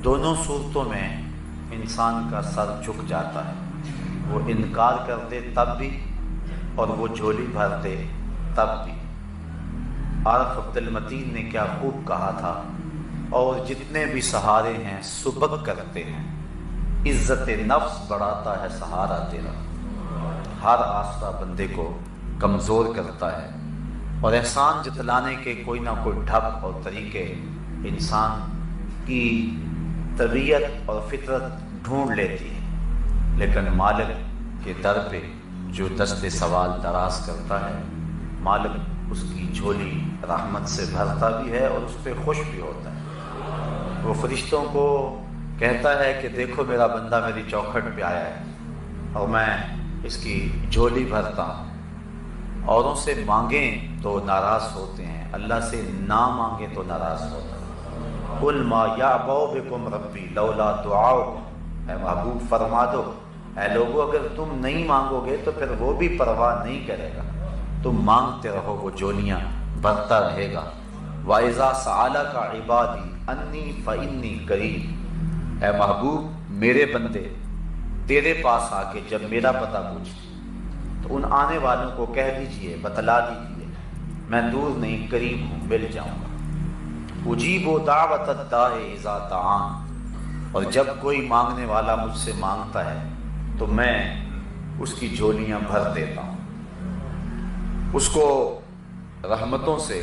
دونوں صورتوں میں انسان کا سر جھک جاتا ہے. وہ انکار کر دے تب بھی اور وہ جھولی بھر دے تب بھی. عارف عبد المتین نے کیا خوب کہا تھا اور جتنے بھی سہارے ہیں سبق کرتے ہیں، عزت نفس بڑھاتا ہے سہارا تیرا، ہر آسرا بندے کو کمزور کرتا ہے، اور احسان جتلانے کے کوئی نہ کوئی ڈھب اور طریقے انسان کی طبیعت اور فطرت ڈھونڈ لیتی ہے، لیکن مالک کے در پہ جو دست سوال دراز کرتا ہے، مالک اس کی جھولی رحمت سے بھرتا بھی ہے اور اس پہ خوش بھی ہوتا ہے۔ وہ فرشتوں کو کہتا ہے کہ دیکھو میرا بندہ میری چوکھٹ پہ آیا ہے اور میں اس کی جھولی بھرتا ہوں۔ اوروں سے مانگیں تو ناراض ہوتے ہیں، اللہ سے نہ مانگیں تو ناراض ہوتے ہیں۔ قل ما یعبؤ بکم ربی لولا دعاؤکم، اے محبوب فرما دو اے لوگو اگر تم نہیں مانگو گے تو پھر وہ بھی پرواہ نہیں کرے گا، تم مانگتے رہو وہ جولیاں بھرتا رہے گا۔ وَإِذَا سَأَلَكَ عِبَادِي أَنِّي فَإِنِّي قَرِيبٌ، اے محبوب میرے بندے تیرے پاس آ کے جب میرا پتہ پوچھیں تو ان آنے والوں کو کہہ دیجئے، بتلا دیجئے میں دور نہیں قریب ہوں، مل جاؤں گا۔ اجیب دعوت الداع اذا دعان، اور جب کوئی مانگنے والا مجھ سے مانگتا ہے تو میں اس کی جھولیاں بھر دیتا ہوں، اس کو رحمتوں سے،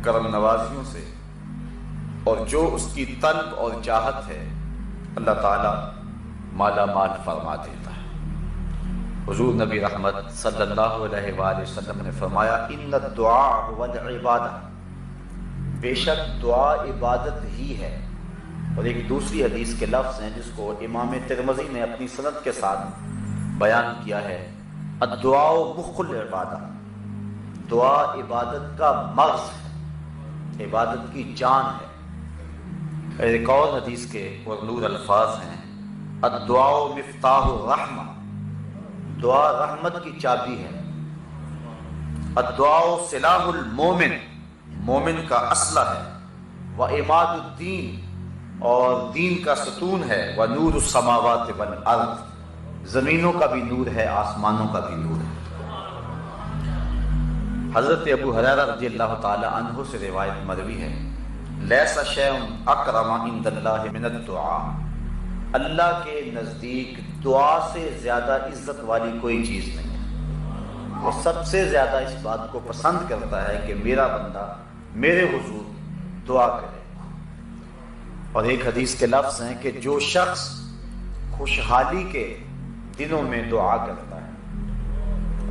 کرم نوازیوں سے، اور جو اس کی طلب اور چاہت ہے اللہ تعالیٰ مالا مال فرما دیتا ہے۔ حضور نبی رحمت صلی اللہ علیہ وآلہ وسلم نے فرمایا ان الدعاء هو العبادہ، بے شک دعا عبادت ہی ہے۔ اور ایک دوسری حدیث کے لفظ ہیں جس کو امام ترمذی نے اپنی سند کے ساتھ بیان کیا ہے، الدعاء مخ العبادہ، دعا عبادت کا مغز ہے، عبادت کی جان ہے۔ ایک اور حدیث کے پرنور الفاظ ہیں الدعاء مفتاح الرحمہ، دعا رحمت کی چابی ہے۔ الدعاء سلاح المومن، مومن کا اسلحہ ہے۔ وعماد الدین، اور دین کا ستون ہے۔ ونور السماوات والارض، زمینوں کا بھی نور ہے آسمانوں کا بھی نور ہے۔ حضرت ابو ہریرہ رضی اللہ تعالی عنہ سے روایت مروی ہے لیس شیء اکرم عند اللہ من الدعاء، اللہ کے نزدیک دعا سے زیادہ عزت والی کوئی چیز نہیں ہے۔ وہ سب سے زیادہ اس بات کو پسند کرتا ہے کہ میرا بندہ میرے حضور دعا کرے۔ اور ایک حدیث کے لفظ ہیں کہ جو شخص خوشحالی کے دنوں میں دعا کرتا ہے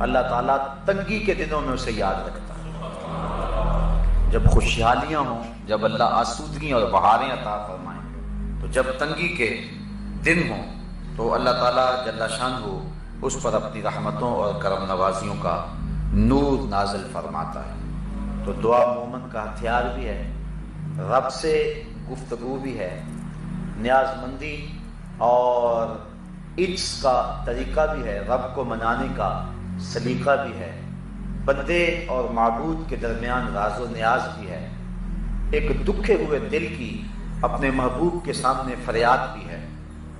اللہ تعالیٰ تنگی کے دنوں میں اسے یاد رکھتا ہے۔ جب خوشحالیاں ہوں، جب اللہ آسودگی اور بہاریں عطا فرمائیں، تو جب تنگی کے دن ہوں تو اللہ تعالیٰ جل شانہ اس پر اپنی رحمتوں اور کرم نوازیوں کا نور نازل فرماتا ہے۔ تو دعا مومن کا ہتھیار بھی ہے، رب سے گفتگو بھی ہے، نیاز مندی اور عجز کا طریقہ بھی ہے، رب کو منانے کا سلیقہ بھی ہے، بندے اور معبود کے درمیان راز و نیاز بھی ہے، ایک دکھے ہوئے دل کی اپنے محبوب کے سامنے فریاد بھی ہے،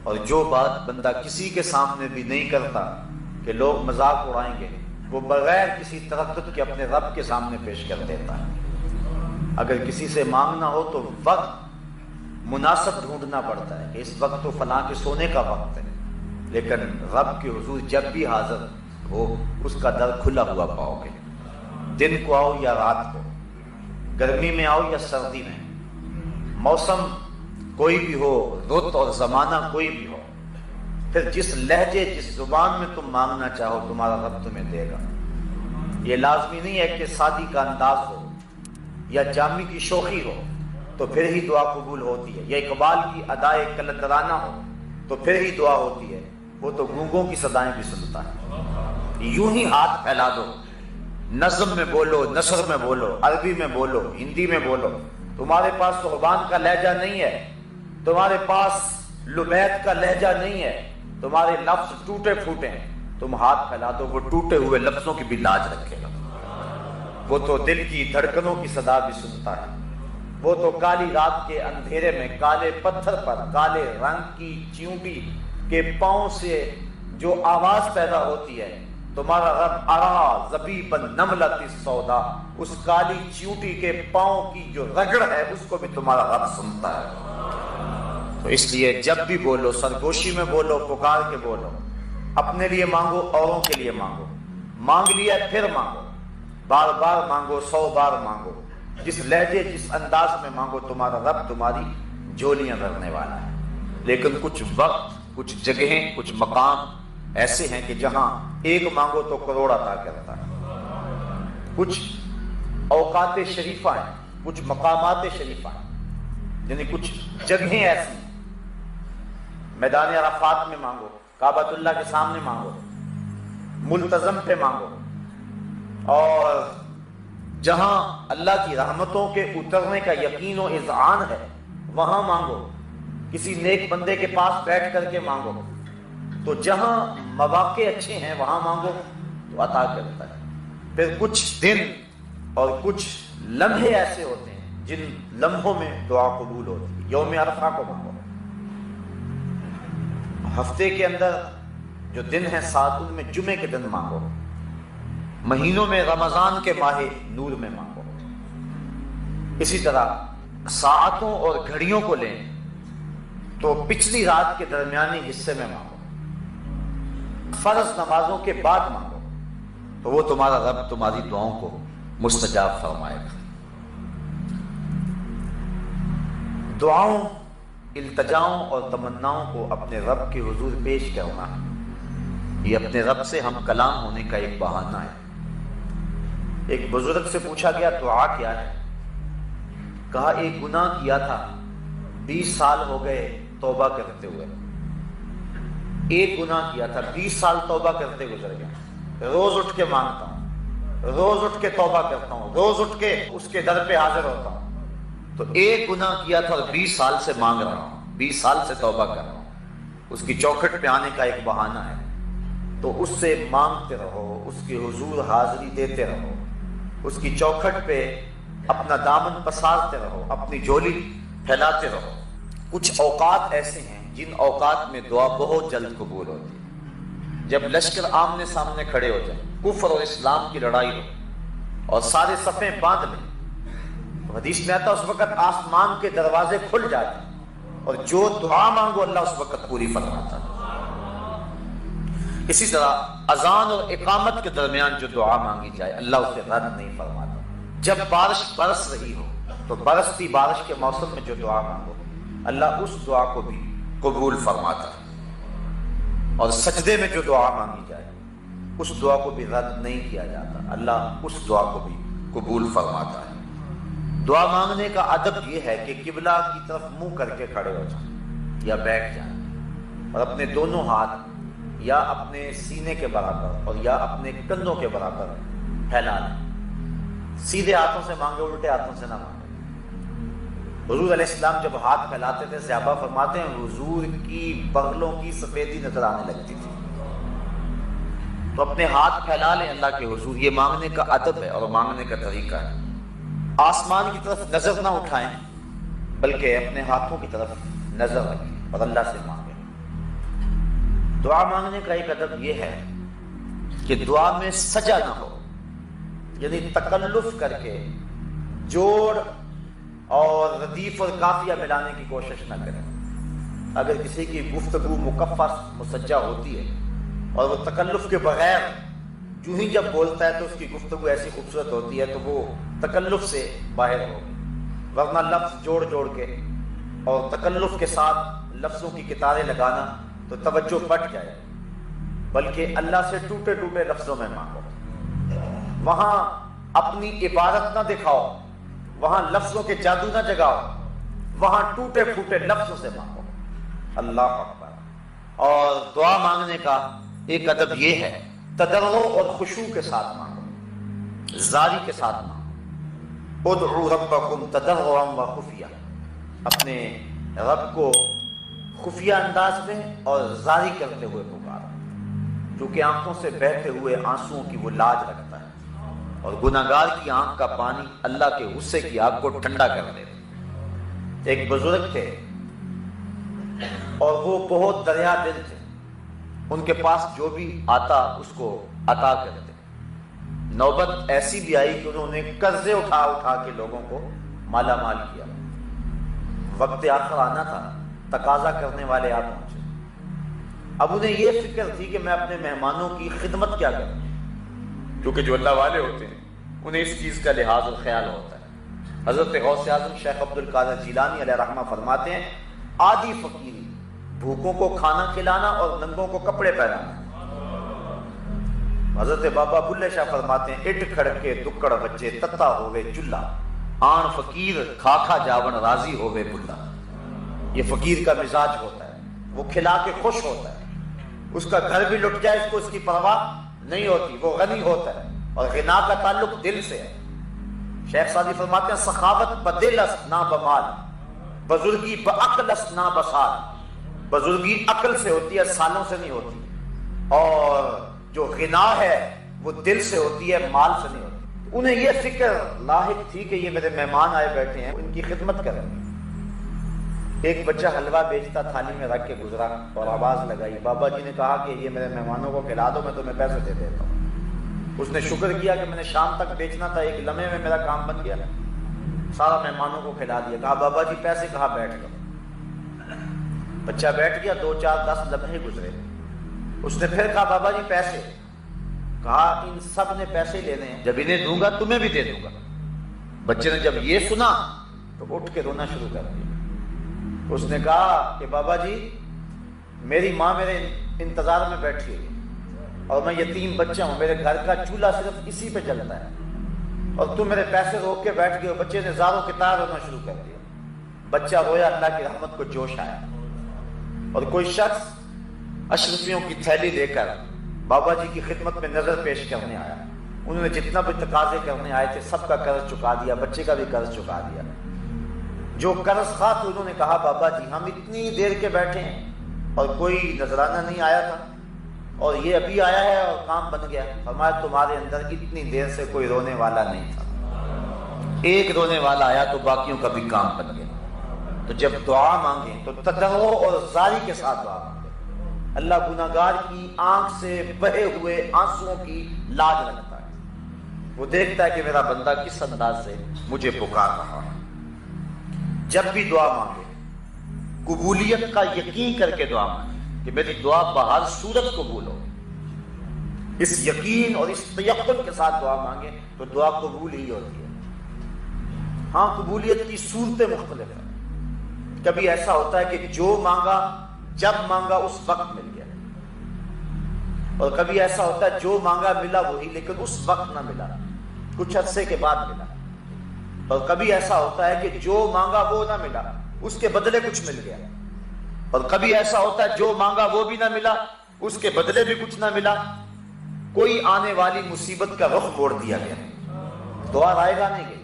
اور جو بات بندہ کسی کے سامنے بھی نہیں کرتا کہ لوگ مذاق اڑائیں گے، وہ بغیر کسی تردد کے اپنے رب کے سامنے پیش کر دیتا ہے۔ اگر کسی سے مانگنا ہو تو وقت مناسب ڈھونڈنا پڑتا ہے کہ اس وقت تو فلاں کے سونے کا وقت ہے، لیکن رب کے حضور جب بھی حاضر ہو اس کا در کھلا ہوا پاؤ گے، دن کو آؤ یا رات کو، گرمی میں آؤ یا سردی میں، موسم کوئی بھی ہو، رت اور زمانہ کوئی بھی ہو، پھر جس لہجے جس زبان میں تم مانگنا چاہو تمہارا رب تمہیں دے گا۔ یہ لازمی نہیں ہے کہ شادی کا انداز ہو یا جامی کی شوخی ہو تو پھر ہی دعا قبول ہوتی ہے، یا اقبال کی ادائے کلندرانہ ہو تو پھر ہی دعا ہوتی ہے، وہ تو گونگوں کی صدائیں بھی سنتا ہے۔ یوں ہی ہاتھ پھیلا دو، نظم میں بولو، نثر میں بولو، عربی میں بولو، ہندی میں بولو، تمہارے پاس صحبان کا لہجہ نہیں ہے، تمہارے پاس لبید کا لہجہ نہیں ہے، تمہارے لفظ ٹوٹے پھوٹے ہیں، تم ہاتھ پھیلا دو، وہ ٹوٹے ہوئے لفظوں کی بھی لاج رکھے گا۔ وہ تو دل کی دھڑکنوں کی صدا بھی سنتا ہے، وہ تو کالی رات کے اندھیرے میں کالے پتھر پر کالے رنگ کی چیونٹی کے پاؤں سے جو آواز پیدا ہوتی ہے تمہارا رب ارا زبیب النملۃ السودا، اس کالی چیونٹی کے پاؤں کی جو رگڑ ہے اس کو بھی تمہارا رب سنتا ہے۔ تو اس لیے جب بھی بولو سرگوشی میں بولو، پکار کے بولو، اپنے لیے مانگو، اوروں کے لیے مانگو، مانگ لیا پھر مانگو، بار بار مانگو، 100 بار مانگو، جس لہجے جس انداز میں مانگو تمہارا رب تمہاری جھولیاں بھرنے والا ہے۔ لیکن کچھ وقت، کچھ جگہیں، کچھ مقام ایسے ہیں کہ جہاں ایک مانگو تو کروڑ عطا کرتا ہے۔ کچھ اوقات شریفہ ہیں، کچھ مقامات شریفہ ہیں، یعنی کچھ جگہیں ایسی ہیں۔ میدان عرفات میں مانگو، کعبۃ اللہ کے سامنے مانگو، ملتزم پہ مانگو، اور جہاں اللہ کی رحمتوں کے اترنے کا یقین و اذعان ہے وہاں مانگو، کسی نیک بندے کے پاس بیٹھ کر کے مانگو۔ تو جہاں مواقع اچھے ہیں وہاں مانگو تو عطا کرتا ہے۔ پھر کچھ دن اور کچھ لمحے ایسے ہوتے ہیں جن لمحوں میں دعا قبول ہوتی ہے۔ یوم عرفہ کو مانگو، ہفتے کے اندر جو دن ہیں 7 ان میں جمعے کے دن مانگو، مہینوں میں رمضان کے ماہ نور میں مانگو۔ اسی طرح ساعتوں اور گھڑیوں کو لیں تو پچھلی رات کے درمیانی حصے میں مانگو، فرض نمازوں کے بعد مانگو تو وہ تمہارا رب تمہاری دعاؤں کو مستجاب فرمائے گا۔ دعاؤں، التجاؤں اور تمناؤں کو اپنے رب کے حضور پیش کرنا، یہ اپنے رب سے ہم کلام ہونے کا ایک بہانہ ہے۔ ایک بزرگ سے پوچھا گیا دعا کیا ہے؟ کہا ایک گناہ کیا تھا، 20 سال ہو گئے توبہ کرتے ہوئے۔ ایک گناہ کیا تھا، 20 سال توبہ کرتے گزر گئے، روز اٹھ کے مانگتا ہوں، روز اٹھ کے توبہ کرتا ہوں، روز اٹھ کے اس کے در پہ حاضر ہوتا ہوں۔ تو ایک گناہ کیا تھا اور 20 سال سے مانگ رہا ہوں، 20 سال سے توبہ کر رہا ہوں۔ اس کی چوکھٹ پہ آنے کا ایک بہانہ ہے، تو اس سے مانگتے رہو، اس کے حضور حاضری دیتے رہو، اس کی چوکھٹ پہ اپنا دامن پسارتے رہو، اپنی جھولی پھیلاتے رہو۔ کچھ اوقات ایسے ہیں جن اوقات میں دعا بہت جلد قبول ہوتی ہے۔ جب لشکر آمنے سامنے کھڑے ہو جائیں، کفر اور اسلام کی لڑائی ہو اور سارے صفیں باندھ لیں، حدیث میں آتا اس وقت آسمان کے دروازے کھل جاتے ہیں اور جو دعا مانگو اللہ اس وقت پوری فرماتا ہے۔ اسی طرح اذان اور اقامت کے درمیان جو دعا مانگی جائے اللہ اسے رد نہیں فرماتا۔ جب بارش برس رہی ہو تو برستی بارش کے موسم میں جو دعا مانگو اللہ اس دعا کو بھی قبول فرماتا ہے۔ اور سجدے میں جو دعا مانگی جائے اس دعا کو بھی رد نہیں کیا جاتا، اللہ اس دعا کو بھی قبول فرماتا ہے۔ دعا مانگنے کا ادب یہ ہے کہ قبلہ کی طرف منہ کر کے کھڑے ہو جائیں یا بیٹھ جائیں اور اپنے دونوں ہاتھ یا اپنے سینے کے برابر اور یا اپنے کندھوں کے برابر پھیلا لیں۔ سیدھے ہاتھوں سے مانگے، الٹے ہاتھوں سے نہ مانگے۔ حضور علیہ السلام جب ہاتھ پھیلاتے تھے صحابہ فرماتے ہیں حضور کی بغلوں کی سفیدی نظر آنے لگتی تھی۔ تو اپنے ہاتھ پھیلا لیں اللہ کے حضور، یہ مانگنے کا ادب ہے اور مانگنے کا طریقہ ہے۔ آسمان کی طرف نظر نہ اٹھائیں بلکہ اپنے ہاتھوں کی طرف نظر رکھیں اور اللہ سے مانگیں۔ دعا مانگنے کا ایک ادب یہ ہے کہ دعا میں سجا نہ ہو، یعنی تکلف کر کے جوڑ اور ردیف اور قافیہ ملانے کی کوشش نہ کریں۔ اگر کسی کی گفتگو مکفّہ مسجع ہوتی ہے اور وہ تکلف کے بغیر جو ہی جب بولتا ہے تو اس کی گفتگو ایسی خوبصورت ہوتی ہے تو وہ تکلف سے باہر ہوگی، ورنہ لفظ جوڑ جوڑ کے اور تکلف کے ساتھ لفظوں کی کتاریں لگانا تو توجہ پٹ جائے، بلکہ اللہ سے ٹوٹے ٹوٹے لفظوں میں مانگو۔ وہاں اپنی عبادت نہ دکھاؤ، وہاں لفظوں کے جادو نہ جگاؤ، وہاں ٹوٹے پھوٹے لفظوں سے مانگو۔ اللہ اکبر۔ اور دعا مانگنے کا ایک ادب یہ ہے تضرع اور خشوع کے ساتھ مانگو، زاری کے ساتھ مانگو۔ ادعوا ربکم تضرعا وخفیہ، اپنے رب کو خفیہ انداز میں اور زاری کرتے ہوئے پکارو، کیونکہ آنکھوں سے بہتے ہوئے آنسوؤں کی وہ لاج رکھتا ہے اور گناہگار کی آنکھ کا پانی اللہ کے غصے کی آگ کو ٹھنڈا کر دیتا۔ ایک بزرگ تھے اور وہ بہت دریا دل تھے، ان کے پاس جو بھی آتا اس کو عطا کرتے. نوبت ایسی بھی آئی کہ انہوں نے قرضے اٹھا اٹھا کے لوگوں کو مالا مال کیا. وقت آخر آنا تھا, تقاضا کرنے والے آپ پہنچے. اب انہیں یہ فکر تھی کہ میں اپنے مہمانوں کی خدمت کیا کروں, کیونکہ جو اللہ والے ہوتے ہیں انہیں اس چیز کا لحاظ اور خیال ہوتا ہے. حضرت غوث اعظم شیخ عبد القادر جیلانی علیہ رحمہ فرماتے ہیں, آدھی فقیری بھوکوں کو کھانا کھلانا اور ننگوں کو کپڑے پہنانا. حضرت بابا بلے شاہ فرماتے ہیں, اٹ کھڑکے دکڑ بچے تتا ہوئے چلہ, آن فقیر کھا کھا جاون راضی ہوئے بلا. یہ فقیر کا مزاج ہوتا ہے, وہ کھلا کے خوش ہوتا ہے. اس کا گھر بھی لٹ جائے اس کو اس کی پرواہ نہیں ہوتی, وہ غنی ہوتا ہے. اور غنا کا تعلق دل سے ہے. شیخ سعدی فرماتے ہیں, سخاوت بدل است نہ بمال, بزرگی بعقل است نہ بسال. بزرگی عقل سے ہوتی ہے, سالوں سے نہیں ہوتی. اور جو غنا ہے وہ دل سے ہوتی ہے, مال سے نہیں ہوتی. انہیں یہ فکر لاحق تھی کہ یہ میرے مہمان آئے بیٹھے ہیں, ان کی خدمت کریں. ایک بچہ حلوہ بیچتا تھالی میں رکھ کے گزرا اور آواز لگائی, بابا جی نے کہا کہ یہ میرے مہمانوں کو کھلا دو, میں تمہیں پیسے دے دیتا ہوں. اس نے شکر کیا کہ میں نے شام تک بیچنا تھا, ایک لمحے میں میرا کام بن گیا, سارا مہمانوں کو کھلا دیا. کہا بابا جی پیسے, کہا بیٹھ گئے. بچہ بیٹھ گیا, 2 4 10 لمحے گزرے. اس نے پھر کہا بابا جی پیسے, کہا ان سب نے پیسے لینے ہیں, جب انہیں دوں گا تمہیں بھی دے دوں گا. بچے نے جب یہ سنا تو اٹھ کے رونا شروع کر دیا. اس نے کہا کہ بابا جی میری ماں میرے انتظار میں بیٹھی ہوئی اور میں یتیم بچہ ہوں, میرے گھر کا چولہا صرف اسی پہ جلتا ہے, اور تم میرے پیسے روک کے بیٹھ گئے ہو. بچے نے زاروں کی طرح رونا شروع کر دیا. بچہ رویا, اللہ کی رحمت کو جوش آیا. اور کوئی شخص اشرفیوں کی تھیلی لے کر بابا جی کی خدمت میں نظر پیش کرنے آیا. انہوں نے جتنا بھی تقاضے کرنے آئے تھے سب کا قرض چکا دیا, بچے کا بھی قرض چکا دیا. جو قرض خواہ تھے انہوں نے کہا بابا جی ہم اتنی دیر کے بیٹھے ہیں اور کوئی نذرانہ نہیں آیا تھا, اور یہ ابھی آیا ہے اور کام بن گیا. فرمایا تمہارے اندر اتنی دیر سے کوئی رونے والا نہیں تھا, ایک رونے والا آیا تو باقیوں کا بھی کام بن گیا. تو جب دعا مانگیں تو تضرع اور زاری کے ساتھ دعا مانگیں. اللہ گناہگار کی آنکھ سے بہے ہوئے آنسوؤں کی لاج رکھتا ہے. وہ دیکھتا ہے کہ میرا بندہ کس انداز سے مجھے پکار رہا ہے. جب بھی دعا مانگے قبولیت کا یقین کر کے دعا مانگے کہ میری دعا بہر صورت قبول ہو. اس یقین اور اس تیقن کے ساتھ دعا مانگے تو دعا قبول ہی ہوتی ہے. ہاں قبولیت کی صورتیں مختلف ہیں. کبھی ایسا ہوتا ہے کہ جو مانگا جب مانگا اس وقت مل گیا, اور کبھی ایسا ہوتا ہے جو مانگا ملا وہی, لیکن اس وقت نہ ملا, کچھ عرصے کے بعد ملا. اور کبھی ایسا ہوتا ہے کہ جو مانگا وہ نہ ملا, اس کے بدلے کچھ مل گیا. اور کبھی ایسا ہوتا ہے جو مانگا وہ بھی نہ ملا, اس کے بدلے بھی کچھ نہ ملا, کوئی آنے والی مصیبت کا رخ موڑ دیا گیا, دعا رائے گا نہیں گئی.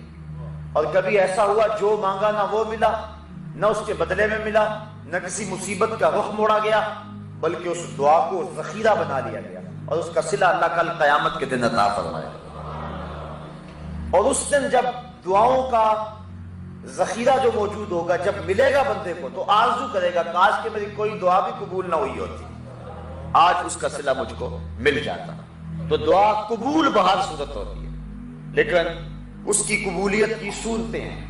اور کبھی ایسا ہوا جو مانگا نہ وہ ملا, نہ اس کے بدلے میں ملا, نہ کسی مصیبت کا رخ موڑا گیا, بلکہ اس دعا کو ذخیرہ بنا لیا گیا, اور اس کا صلہ اللہ کل قیامت کے دن عطا فرمائے. اور اس دن جب دعاؤں کا ذخیرہ جو موجود ہوگا, جب ملے گا بندے کو تو آرزو کرے گا کاش کہ میری کوئی دعا بھی قبول نہ ہوئی ہوتی, آج اس کا صلہ مجھ کو مل جاتا. تو دعا قبول بہر صورت ہوتی ہے, لیکن اس کی قبولیت کی صورتیں ہیں.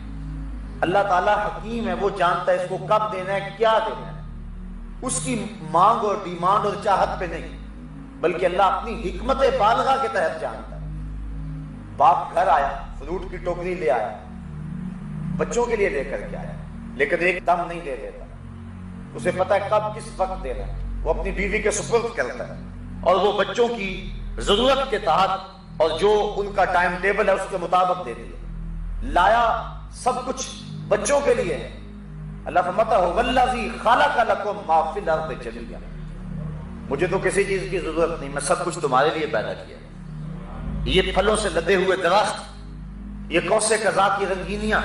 اللہ تعالیٰ حکیم ہے, وہ جانتا ہے اس کو کب دینا ہے, کیا دینا ہے. اس کی مانگ اور ڈیمانڈ اور چاہت پہ نہیں, بلکہ اللہ اپنی حکمت بالغہ کے تحت جانتا ہے. باپ گھر آیا, فروٹ کی ٹوکری لے آیا, بچوں کے لیے لے کر کے آیا, لیکن ایک دم نہیں دے دیتا. اسے پتا ہے کب کس وقت دینا ہے. وہ اپنی بیوی کے سپرد کرتا ہے, اور وہ بچوں کی ضرورت کے تحت اور جو ان کا ٹائم ٹیبل ہے اس کے مطابق دے دیا. لایا سب کچھ بچوں کے لیے. اللہ فرماتا ہے والذی خلق لکم ما فی الارض جميعا, مجھے تو کسی چیز کی ضرورت نہیں, میں سب کچھ تمہارے لیے پیدا کیا. یہ پھلوں سے لدے ہوئے درخت, یہ کوسے قضا کی رنگینیاں,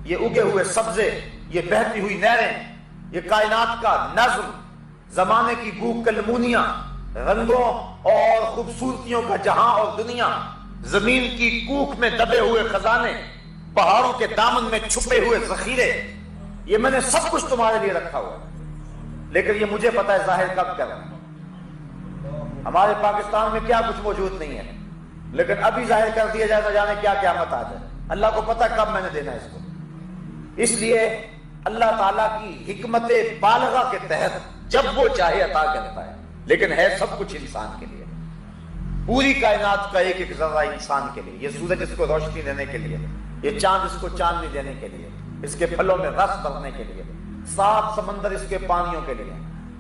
یہ اگے ہوئے سبزے, یہ بہتی ہوئی نہریں, یہ کائنات کا نظم, زمانے کی بو کلمونیاں, رنگوں اور خوبصورتیوں کا جہاں اور دنیا, زمین کی کوکھ میں دبے ہوئے خزانے, پہاڑوں کے دامن میں چھپے ہوئے ذخیرے, یہ میں نے سب کچھ تمہارے لیے رکھا ہوا ہے. لیکن یہ مجھے پتا ہے ظاہر کب کرنا. ہمارے پاکستان میں کیا کچھ موجود نہیں ہے، لیکن ابھی ظاہر کر دیا جائے نہ جانے کیا قیامت آ جائے، اللہ کو پتہ کب میں نے دینا ہے اس کو۔ اس لیے اللہ تعالیٰ کی حکمت بالغہ کے تحت جب وہ چاہے عطا کرتا ہے، لیکن ہے سب کچھ انسان کے لیے، پوری کائنات کا ایک ایک ذرہ انسان کے لیے، یہ سورج اس کو روشنی دینے کے لیے، یہ چاند اس کو چاندنی دینے کے لیے، اس کے پھلوں میں رس بھرنے کے لیے، 7 سمندر اس کے پانیوں کے لیے،